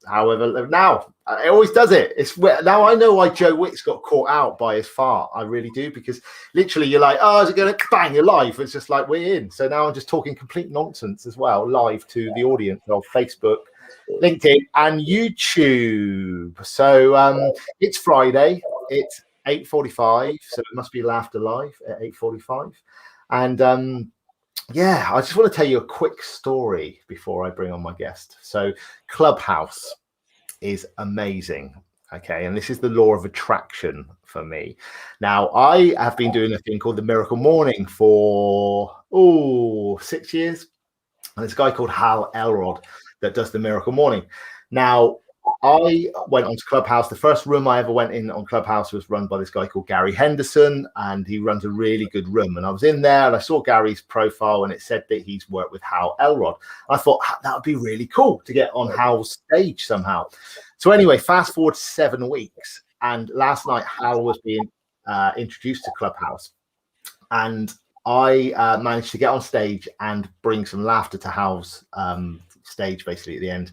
However, now it always does it. Now I know why Joe Wicks got caught out by his fart. I really do, because literally you're like, oh, is it going to bang? You're live. It's just like, we're in. So now I'm just talking complete nonsense as well, live to the audience of Facebook, LinkedIn, and YouTube. So it's Friday. It's 8:45, so it must be Laughter Live at 8:45. And yeah, I just want to tell you a quick story before I bring on my guest. So Clubhouse is amazing. Okay, and this is the law of attraction for me. Now, I have been doing a thing called the Miracle Morning for 6 years. And there's a guy called Hal Elrod that does the Miracle Morning. Now, I went onto Clubhouse. The first room I ever went in on Clubhouse was run by this guy called Gary Henderson, and he runs a really good room. And I was in there and I saw Gary's profile, and it said that he's worked with Hal Elrod. I thought that would be really cool to get on Hal's stage somehow. So anyway, fast forward 7 weeks, and last night Hal was being introduced to Clubhouse, and I managed to get on stage and bring some laughter to Hal's stage basically at the end.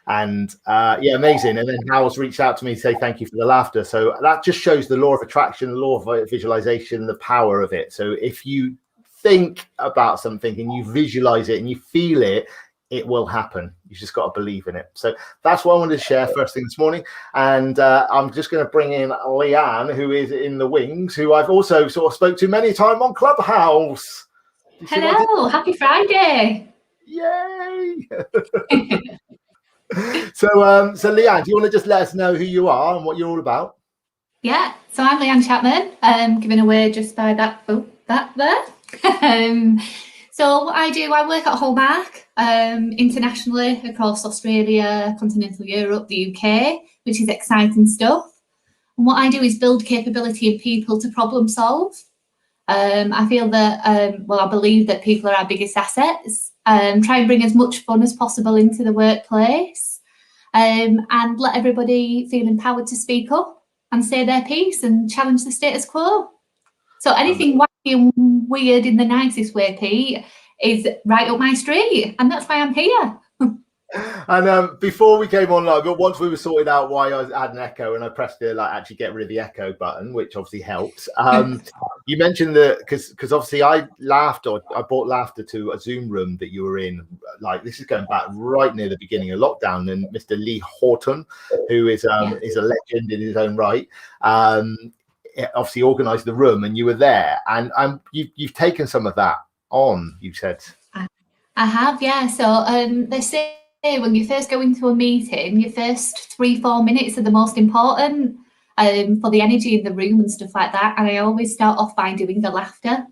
And yeah, amazing. And then Hal's reached out to me to say thank you for the laughter. So that just shows the law of attraction, the law of visualization, the power of it. So if you think about something and you visualize it and you feel it, it will happen. You just got to believe in it. So that's what I wanted to share first thing this morning. And I'm just going to bring in Leanne, who is in the wings, who I've also sort of spoke to many times on Clubhouse. Hello, happy Friday. Yay. So Leanne, do you want to just let us know who you are and what you're all about? Yeah, so I'm Leanne Chapman, giving away just by that there. So what I do, I work at Hallmark internationally across Australia, continental Europe, the UK, which is exciting stuff. And what I do is build capability in people to problem solve. I feel that, I believe that people are our biggest assets. Try and bring as much fun as possible into the workplace, and let everybody feel empowered to speak up and say their piece and challenge the status quo. So anything wacky and weird in the nicest way, Pete, is right up my street, and that's why I'm here. And before we came online, but once we were sorted out why I had an echo, and I pressed the actually get rid of the echo button, which obviously helps. You mentioned that because obviously I brought laughter to a Zoom room that you were in. Like, this is going back right near the beginning of lockdown, and Mr. Lee Horton, who is a legend in his own right, obviously organised the room, and you were there, and you've taken some of that on. You said. I have, yeah. So they say, when you first go into a meeting, your first 3-4 minutes are the most important for the energy in the room and stuff like that. And I always start off by doing the laughter.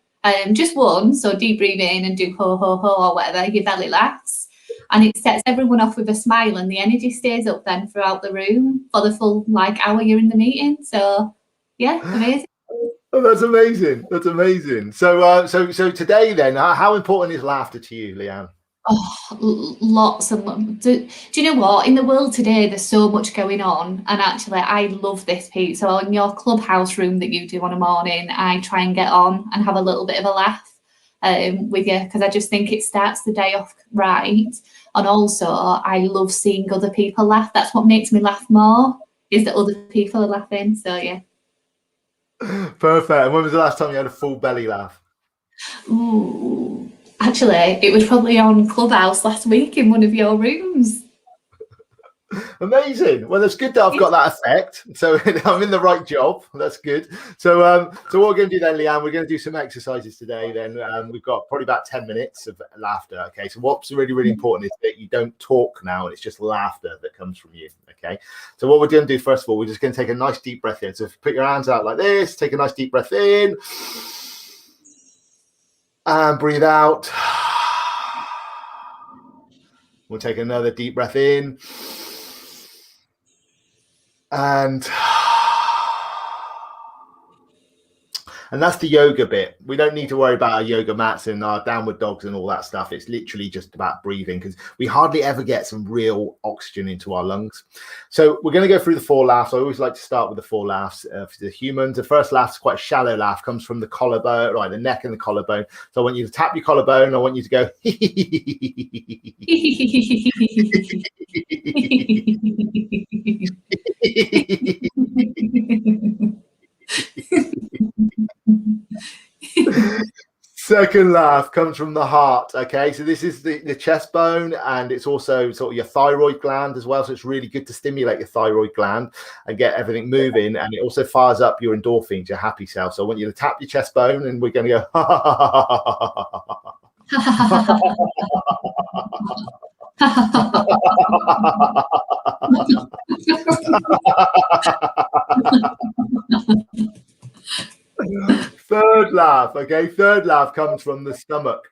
Just one, so deep breathe in and do ho, ho, ho, or whatever, your belly laughs. And it sets everyone off with a smile, and the energy stays up then throughout the room for the full hour you're in the meeting. So, yeah, amazing. Oh, that's amazing. That's amazing. So today then, how important is laughter to you, Leanne? Oh, lots of them. Do you know what? In the world today, there's so much going on, and actually, I love this, Pete. So in your Clubhouse room that you do on a morning, I try and get on and have a little bit of a laugh with you, because I just think it starts the day off right. And also, I love seeing other people laugh. That's what makes me laugh more, is that other people are laughing. So yeah. Perfect. And when was the last time you had a full belly laugh? Ooh. Actually, it was probably on Clubhouse last week in one of your rooms. Amazing. Well, it's good that I've got that effect. So I'm in the right job. That's good. So what we're going to do then, Leanne, we're going to do some exercises today. Then we've got probably about 10 minutes of laughter. Okay. So what's really, really important is that you don't talk now, and it's just laughter that comes from you. Okay. So what we're going to do, first of all, we're just going to take a nice deep breath in. So if you put your hands out like this, take a nice deep breath in and breathe out. We'll take another deep breath in. And And that's the yoga bit. We don't need to worry about our yoga mats and our downward dogs and all that stuff. It's literally just about breathing, because we hardly ever get some real oxygen into our lungs. So we're going to go through the 4 laughs. I always like to start with the 4 laughs for the humans. The first laugh is quite a shallow laugh, comes from the collarbone, right, the neck and the collarbone. So I want you to tap your collarbone. I want you to go. Second laugh comes from the heart. Okay, so this is the chest bone, and it's also sort of your thyroid gland as well. So it's really good to stimulate your thyroid gland and get everything moving. And it also fires up your endorphins, your happy cells. So I want you to tap your chest bone, and we're going to go. Third laugh. Okay, third laugh comes from the stomach.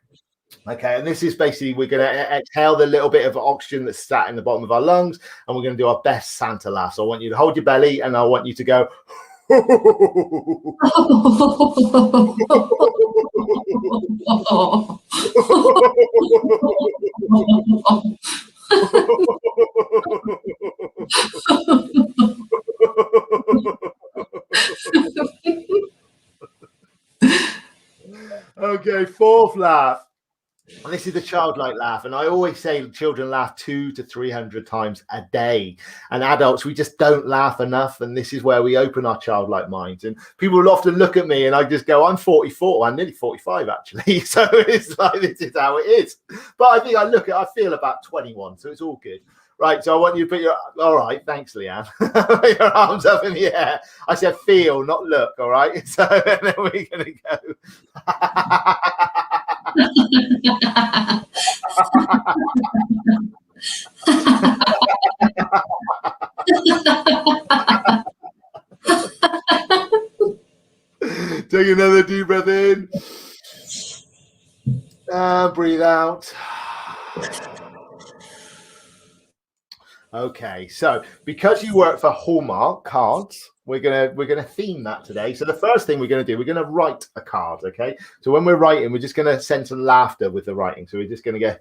Okay, and this is basically, we're going to exhale the little bit of oxygen that's sat in the bottom of our lungs, and we're going to do our best Santa laugh. So I want you to hold your belly, and I want you to go. Okay, fourth laugh. And this is the childlike laugh. And I always say children laugh 200 to 300 times a day. And adults, we just don't laugh enough. And this is where we open our childlike minds. And people will often look at me and I just go, I'm 44. I'm nearly 45, actually. So it's like, this is how it is. But I think I feel about 21. So it's all good. Right, so I want you to put your, all right, thanks, Leanne. Your arms up in the air. I said feel, not look, all right? So and then we're going to go. Take another deep breath in. And breathe out. Okay, so because you work for Hallmark cards, we're gonna theme that today. So the first thing we're gonna do, we're gonna write a card. Okay, so when we're writing, we're just gonna send some laughter with the writing. So we're just gonna go.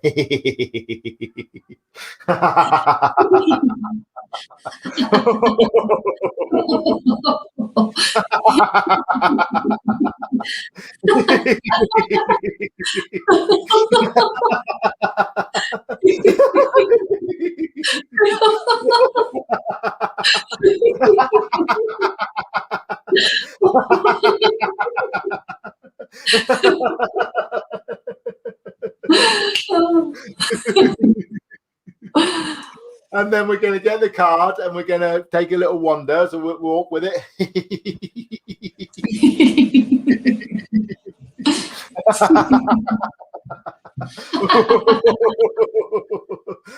And then we're going to get the card and we're going to take a little wander. So we'll walk with it.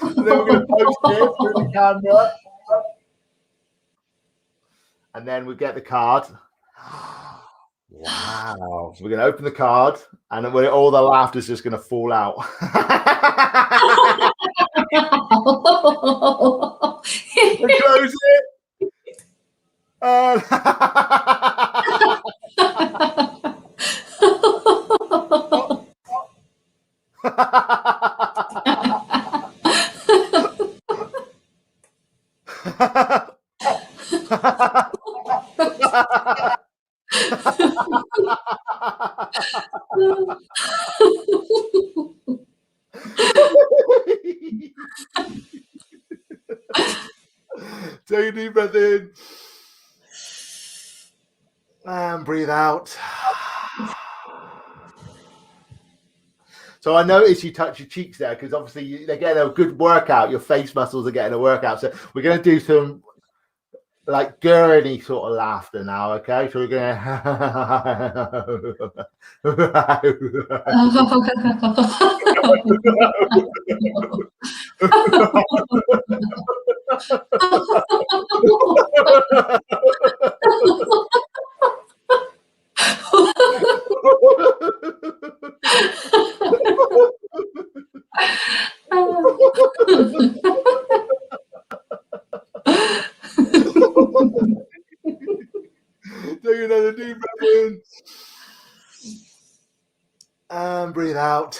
And then we're going to post it through the camera. And then we get the card. Wow. So we're going to open the card and all the laughter is just going to fall out. And close it. Take a deep breath in and breathe out. So I noticed you touch your cheeks there because obviously they're getting a good workout. Your face muscles are getting a workout. So we're going to do some like gurney sort of laughter now, okay? So we're going Take another deep breath in And breathe out.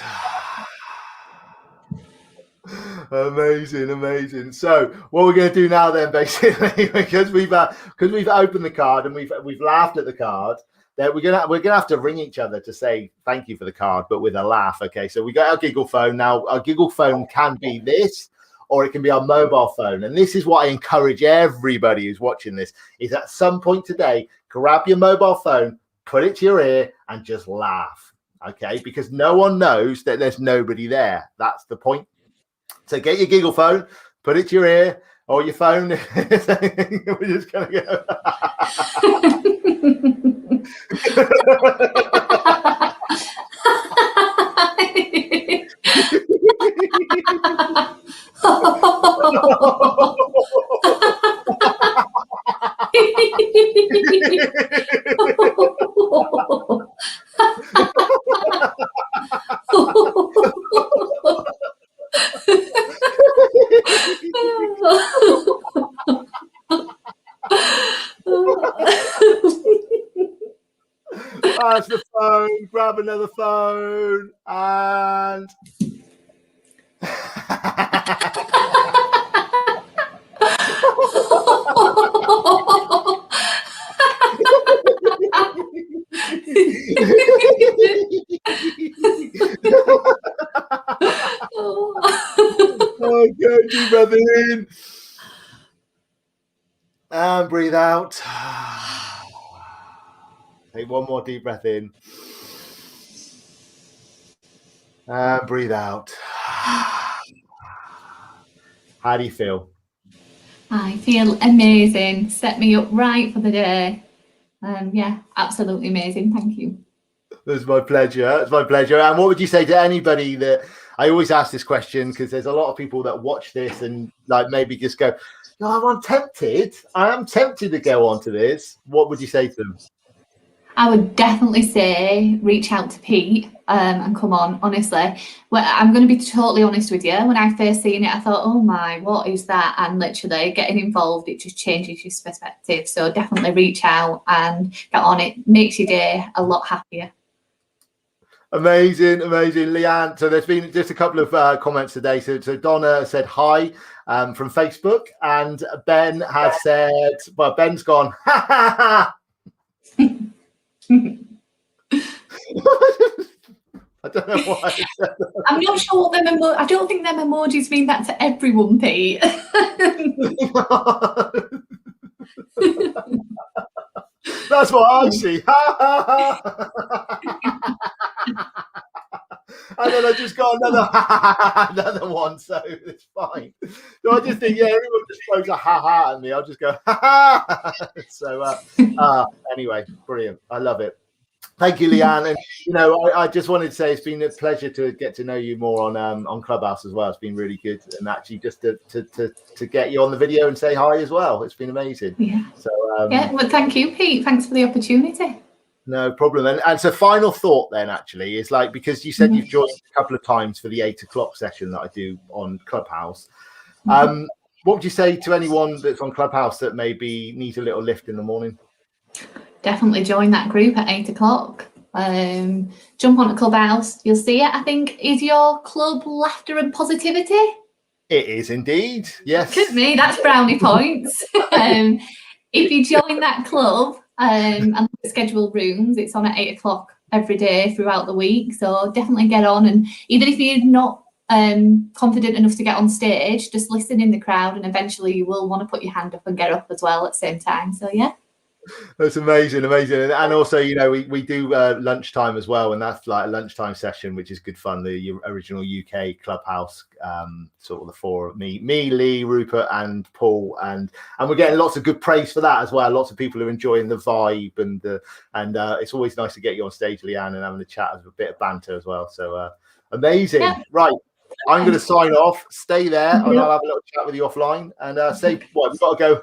Amazing. So what we're going to do now then, basically, because we've opened the card and we've laughed at the card, that we're gonna have to ring each other to say thank you for the card, but with a laugh. Okay, so we got our giggle phone now. Our giggle phone can be this, or it can be our mobile phone. And this is what I encourage everybody who's watching this: is at some point today, grab your mobile phone, put it to your ear, and just laugh. Okay, because no one knows that there's nobody there. That's the point. So get your giggle phone, put it to your ear or your phone. We're just gonna go. That's the phone. Grab another phone and okay, deep breath in and breathe out. Take one more deep breath in and breathe out. How do you feel? I feel amazing. Set me up right for the day. Yeah, absolutely amazing. Thank you. It's my pleasure. It's my pleasure. And what would you say to anybody that I always ask this question, because there's a lot of people that watch this and like maybe just go, no, I'm tempted. I am tempted to go on to this. What would you say to them? I would definitely say reach out to Pete and come on, honestly. Well, I'm going to be totally honest with you. When I first seen it, I thought, oh my, what is that? And literally getting involved, it just changes your perspective. So definitely reach out and get on it. Makes your day a lot happier. Amazing, Leanne. So there's been just a couple of comments today. So Donna said hi from Facebook, and Ben has said, well, Ben's gone, ha ha ha. I don't know why I said that. I'm not sure what them I don't think them emojis mean that to everyone, Pete. That's what I see. And then I just got another one, so it's fine. So I just think, yeah, everyone just throws a ha at me. I'll just go ha. So anyway, brilliant. I love it. Thank you, Leanne. And you know, I just wanted to say it's been a pleasure to get to know you more on Clubhouse as well. It's been really good, and actually just to get you on the video and say hi as well. It's been amazing. Yeah. So yeah. Well, thank you, Pete. Thanks for the opportunity. No problem. And so final thought then actually is like, because you said you've joined a couple of times for the 8 o'clock session that I do on Clubhouse. What would you say to anyone that's on Clubhouse that maybe needs a little lift in the morning? Definitely join that group at 8 o'clock. Jump on a Clubhouse. You'll see it. I think, is your club Laughter and Positivity? It is indeed. Yes. Look at me. That's brownie points. If you join that club, and schedule rooms, it's on at 8 o'clock every day throughout the week. So definitely get on, and even if you're not confident enough to get on stage, just listen in the crowd, and eventually you will want to put your hand up and get up as well at the same time. So yeah. That's amazing. And also, you know, we do lunchtime as well, and that's like a lunchtime session, which is good fun. The original UK Clubhouse, sort of the four of me, Lee, Rupert, and Paul, and we're getting lots of good praise for that as well. Lots of people are enjoying the vibe, and it's always nice to get you on stage, Leanne, and having a chat, as a bit of banter as well. So amazing. Yeah. Right. I'm going to sign off. Stay there, and I'll have a little chat with you offline. And say what we've got to go.